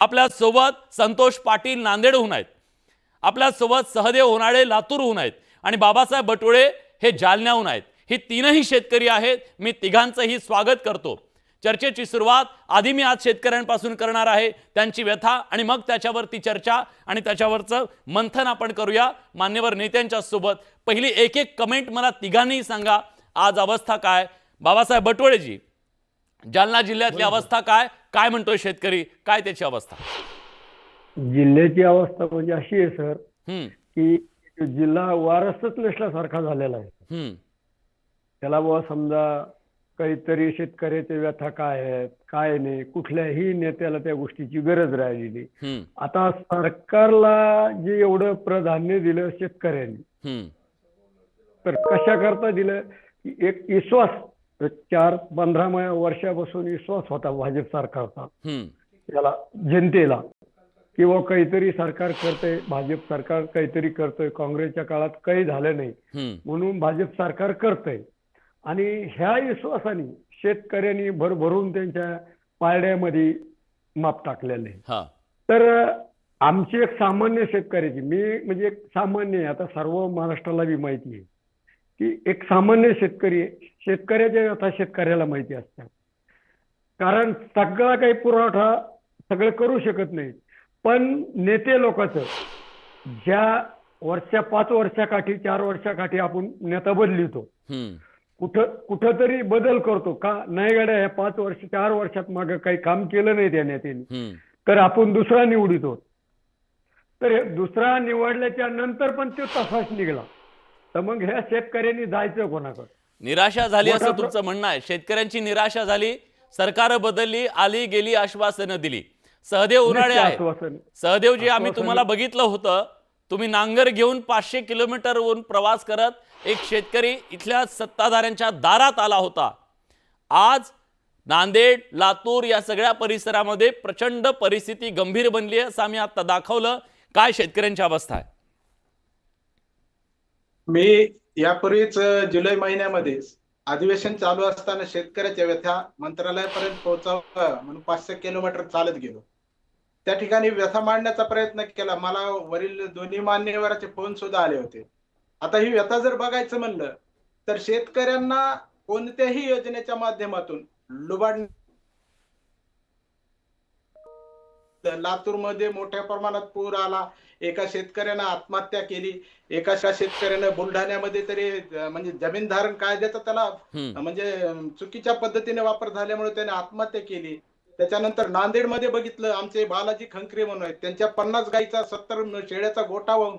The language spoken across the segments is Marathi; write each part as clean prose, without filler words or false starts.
आपल्या सोबत संतोष पाटील नांदेडहून आहेत, आपल्या सोबत सहदेव होनाळे लातूरहून आहेत आणि बाबासाहेब बटुळे हे जालन्याहून आहेत। ही तीनही शेतकरी आहेत। मी तिघांचंही स्वागत करतो। चर्चेची सुरुवात आधी मी आज शेतकऱ्यांपासून करणार आहे, त्यांची व्यथा आणि मग त्याच्यावरती चर्चा आणि त्याच्यावरचं मंथन आपण करूया मान्यवर नेत्यांच्या सोबत। पहिली एक एक कमेंट मला तिघांनीही सांगा, आज अवस्था काय? बाबासाहेब बटुळेजी, जालना जिल्ह्यातली अवस्था काय? काय म्हणतोय शेतकरी? काय त्याची अवस्था? जिल्ह्याची अवस्था म्हणजे अशी आहे सर, हम्म की जिल्हा वारसच नसल्यासारखा झालेला आहे। त्याला बुवा समजा काहीतरी शेतकऱ्याच्या व्यथा काय आहेत, काय नाही, कुठल्याही नेत्याला त्या गोष्टीची गरज राहिलेली। आता सरकारला जे एवढं प्राधान्य दिलं शेतकऱ्यांनी, तर कशा करता दिलं की एक विश्वास 4-15 वर्षापासून विश्वास होता भाजप सरकारचा त्याला, जनतेला, किंवा काहीतरी सरकार करतंय, भाजप सरकार काहीतरी करतोय, काँग्रेसच्या काळात काही झालं नाही म्हणून भाजप सरकार करतंय। आणि ह्या विश्वासाने शेतकऱ्यांनी भरभरून त्यांच्या पारड्यामध्ये माप टाकलेले। तर आमची एक सामान्य शेतकऱ्याची, मी म्हणजे एक सामान्य, आता सर्व महाराष्ट्राला बी माहिती आहे की एक सामान्य शेतकरी, शेतकऱ्याच्या व्यथा शेतकऱ्याला माहिती असतात। कारण सगळा काही पुरवठा सगळं करू शकत नाही, पण नेते लोकांचं ज्या 5 वर्षाकाठी 4 वर्षाकाठी आपण नेता बदलितो, कुठंतरी बदल करतो का नाही गड्या, ह्या 4 वर्षात मागे काही काम केलं नाही त्या नेत्याने, तर आपण दुसरा निवडितो। तर दुसरा निवडल्याच्या नंतर पण तो तसाच निघाला, तर मग ह्या शेतकऱ्यांनी जायचं कोणाकडे? निराशा झाली असं तुमचं म्हणणं आहे? शेतकऱ्यांची निराशा झाली, सरकार बदलली, आली गेली, आश्वासनं दिली। सहदेव होनाळे आहे। सहदेवजी, आम्ही तुम्हाला बघितलं होतं, तुम्ही नांगर घेऊन 500 किलोमीटरवरून प्रवास करत एक शेतकरी इथल्या सत्ताधाऱ्यांच्या दारात आला होता। आज नांदेड, लातूर या सगळ्या परिसरामध्ये प्रचंड परिस्थिती गंभीर बनली आहे, असं आम्ही आता दाखवलं। काय शेतकऱ्यांची अवस्था आहे? मी यापूर्वीच जुलै महिन्यामध्ये अधिवेशन चालू असताना शेतकऱ्याच्या व्यथा मंत्रालयापर्यंत पोहोचावं म्हणून 500 किलोमीटर चालत गेलो। त्या ठिकाणी व्यथा मांडण्याचा प्रयत्न केला। मला वरील दोन्ही मान्यवरांचे फोन सुद्धा आले होते। आता ही व्यथा जर बघायचं म्हणलं तर शेतकऱ्यांना कोणत्याही योजनेच्या माध्यमातून लुबाड, लातूरमध्ये मोठ्या प्रमाणात पूर आला, एका शेतकऱ्यानं आत्महत्या केली, एका शेतकऱ्यानं बुलढाण्यामध्ये तरी म्हणजे जमीन धारण कायद्याचा त्याला म्हणजे चुकीच्या पद्धतीने वापर झाल्यामुळे त्याने आत्महत्या केली। त्याच्यानंतर नांदेडमध्ये बघितलं, आमचे बालाजी खंकरे म्हणून आहेत, त्यांच्या 50 गाईचा 70 शेळ्याचा गोठा वाहून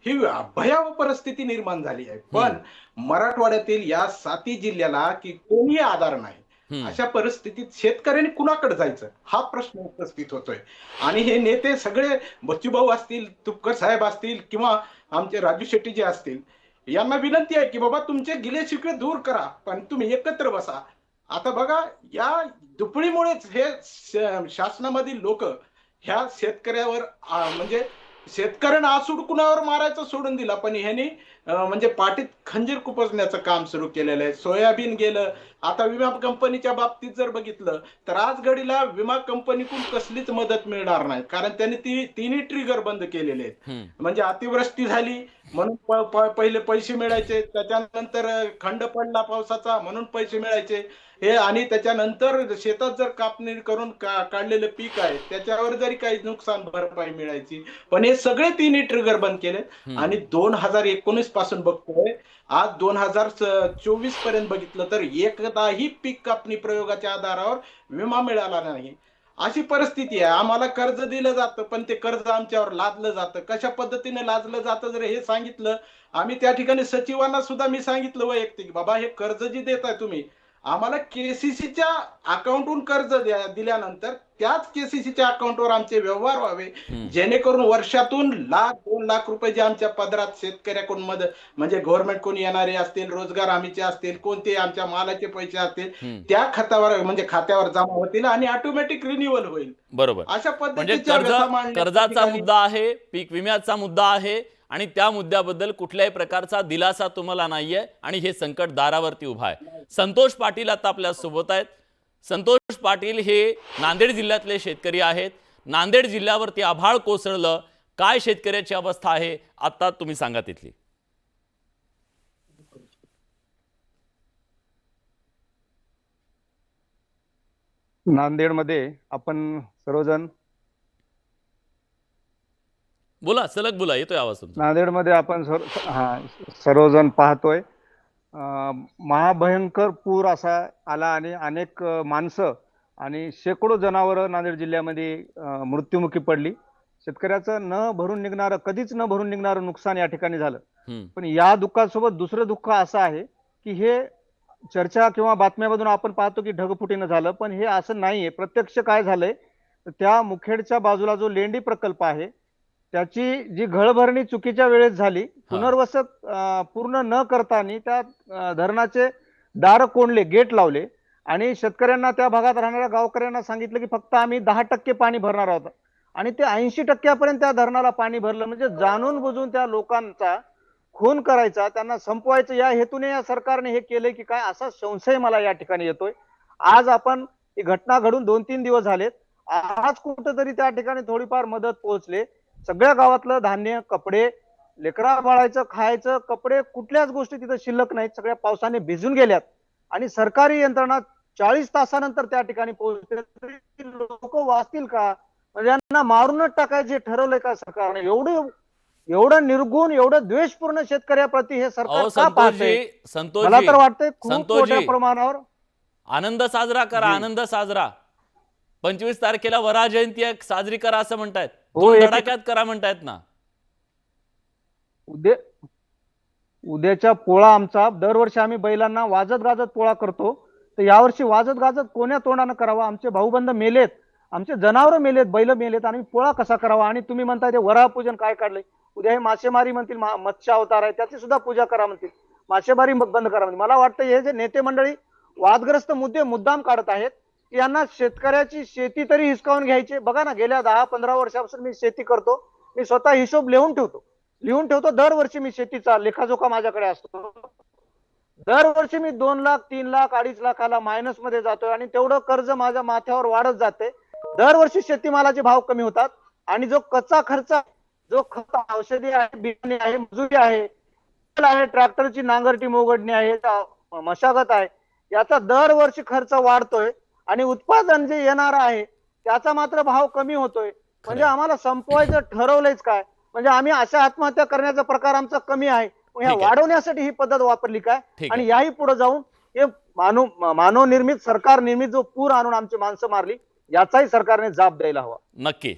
ही भयावह परिस्थिती निर्माण झाली आहे। पण मराठवाड्यातील या 7 जिल्ह्याला की कोणीही आधार नाही, अशा परिस्थितीत शेतकऱ्यांनी कुणाकडे जायचं हा प्रश्न उपस्थित होतोय। आणि हे नेते सगळे, बच्चूभाऊ असतील, तुपकर साहेब असतील किंवा आमचे राजू शेट्टी असतील, यांना विनंती आहे की बाबा तुमचे गिले शिकवे दूर करा, पण तुम्ही एकत्र बसा। आता बघा, या दुपळीमुळेच हे शासनामधील लोक ह्या शेतकऱ्यावर म्हणजे शेतकऱ्यांना आसूड कुणावर मारायचं सोडून दिला, पण ह्यांनी म्हणजे पाठीत खंजीर खुपसण्याचं काम सुरू केलेलं आहे। सोयाबीन गेलं, आता विमा कंपनीच्या बाबतीत जर बघितलं तर आज घडीला विमा कंपनीकडून कसलीच मदत मिळणार नाही, कारण त्यांनी तिन्ही ट्रिगर बंद केलेले आहेत। म्हणजे अतिवृष्टी झाली म्हणून पहिले पैसे मिळायचे, त्याच्यानंतर खंड पडला पावसाचा म्हणून पैसे मिळायचे हे, आणि त्याच्यानंतर शेतात जर कापणी करून काढलेलं पीक आहे त्याच्यावर जरी काही नुकसान भरपाई मिळायची, पण हे सगळे तिन्ही ट्रिगर बंद केले। आणि 2019 पासून बघतोय, आज 2024 पर्यंत बघितलं तर एकदाही पीक कापणी प्रयोगाच्या आधारावर विमा मिळाला नाही, अशी परिस्थिती आहे। आम्हाला कर्ज दिलं जातं, पण ते कर्ज आमच्यावर लादलं जातं। कशा पद्धतीने लादलं जातं जर हे सांगितलं, आम्ही त्या ठिकाणी सचिवांना सुद्धा मी सांगितलं वैयक्तिक, बाबा हे कर्ज जी देताय तुम्ही, आम्हाला केसीसीच्या अकाउंटवरून कर्ज दिल्यानंतर त्याच केसीसीच्या अकाउंटवर आमचे व्यवहार व्हावे, जेणेकरून वर्षातून 1-2 लाख रुपये जे आमच्या पदरात शेतकऱ्याकडून मदत म्हणजे गव्हर्नमेंट कोणी येणारे असतील, रोजगार हमीचे असतील, कोणते आमच्या मालाचे पैसे असतील, त्या खात्यावर म्हणजे खात्यावर जमा होतील आणि ऑटोमॅटिक रिन्युअल होईल। बरोबर, अशा म्हणजे पद्धतीच्या कर्जाचा मुद्दा आहे, पीक विम्याचा मुद्दा आहे आणि त्या मुद्द्याबद्दल कुठल्याही प्रकारचा दिलासा तुम्हाला नाहीये आणि हे संकट दारावरती उभा आहे। संतोष पाटील आता आपल्या सोबत आहेत। संतोष पाटील हे नांदेड जिल्ह्यातले शेतकरी आहेत। नांदेड जिल्ह्यावरती आभाळ कोसळलं, काय शेतकऱ्याची अवस्था आहे आता तुम्ही सांगा तिथली. नांदेडमध्ये आपण सर्वजण बोला, सलग बोला, येतोय आवाज तुमचा. नांदेडमध्ये आपण सर्वजण पाहतोय महाभयंकर पूर असा आला आणि अनेक माणसं आणि शेकडो जनावरं नांदेड जिल्ह्यामध्ये मृत्युमुखी पडली. शेतकऱ्याचं न भरून निघणारं, कधीच न भरून निघणारं नुकसान या ठिकाणी झालं. पण या दुःखासोबत दुसरं दुःख असं आहे की हे चर्चा किंवा बातम्यामधून आपण पाहतो की ढगफुटीनं झालं, पण हे असं नाहीये. प्रत्यक्ष काय झालंय, त्या मुखेडच्या बाजूला जो लेंडी प्रकल्प आहे त्याची जी घळभरणी चुकीच्या वेळेस झाली, पुनर्वसत पूर्ण न करताना त्या धरणाचे दार कोंडले, गेट लावले आणि शेतकऱ्यांना, त्या भागात राहणाऱ्या गावकऱ्यांना सांगितलं की फक्त आम्ही 10% पाणी भरणार आहोत आणि ते 80% त्या धरणाला पाणी भरलं. म्हणजे जाणून बुजून त्या लोकांचा खून करायचा, त्यांना संपवायचं या हेतूने या सरकारने हे केलंय की काय, असा संशय मला या ठिकाणी येतोय. आज आपण ही घटना घडून 2-3 दिवस झालेत, आज कुठंतरी त्या ठिकाणी थोडीफार मदत पोहोचले. सगळ्या गावातलं धान्य, कपडे, लेकरा बाळायचं, खायचं, कपडे, कुठल्याच गोष्टी तिथं शिल्लक नाहीत. सगळ्या पावसाने भिजून गेल्यात आणि सरकारी यंत्रणा 40 तासानंतर त्या ठिकाणी पोहोचते. लोक वाचतील का? म्हणजे यांना मारूनच टाकायचे ठरवलंय का सरकारने? एवढं निर्गुण, एवढं द्वेषपूर्ण शेतकऱ्याप्रती हे सरकार का पाहतंय? मला तर वाटतंय खूप मोठ्या प्रमाणावर आनंद साजरा करा, आनंद साजरा. 25 तारखेला वराह जयंती साजरी करा असं म्हणतायत, धडाक्यात करा म्हणतायत ना. उद्याच्या पोळा आमचा दरवर्षी आम्ही बैलांना वाजत गाजत पोळा करतो, तर यावर्षी वाजत गाजत कोण्या तोंडानं करावा? आमचे भाऊबंद मेलेत, आमचे जनावर मेलेत, बैल मेलेत आणि पोळा कसा करावा? आणि तुम्ही म्हणताय ते वराह पूजन काय काढलंय? उद्या हे मासेमारी म्हणतील, मत्स्य अवतार आहे त्याची सुद्धा पूजा करा म्हणतील, मासेमारी बंद करा म्हणतील. मला वाटतं हे जे नेते मंडळी वादग्रस्त मुद्दे मुद्दाम काढत आहेत, यांना शेतकऱ्याची शेती तरी हिसकावून घ्यायची. बघा ना, गेल्या 10-15 वर्षापासून मी शेती करतो, मी स्वतः हिशोब लिहून ठेवतो. दरवर्षी मी शेतीचा लेखाजोखा माझ्याकडे असतो. दरवर्षी मी 2 लाख, 3 लाख, 2.5 लाखाला मायनस मध्ये जातोय आणि तेवढं कर्ज माझ्या माथ्यावर वाढत जाते. दरवर्षी शेतीमालाचे भाव कमी होतात आणि जो कच्चा खर्च, जो खत, औषधी आहे, बियाणे आहे, मजुरी आहे, ट्रॅक्टरची नांगरटी मोगडणी आहे, मशागत आहे, याचा दरवर्षी खर्च वाढतोय आणि उत्पादन जे येणार आहे त्याचा मात्र भाव कमी होतोय. म्हणजे आम्हाला संपवायचं ठरवलंयच काय? म्हणजे आम्ही अशा आत्महत्या करण्याचा प्रकार आमचा कमी आहे, ह्या वाढवण्यासाठी ही पद्धत वापरली काय? आणि याही पुढे जाऊन हे मानव निर्मित, सरकार निर्मित जो पूर आणून आमची माणसं मारली, याचाही सरकारने जाब द्यायला हवा. नक्की.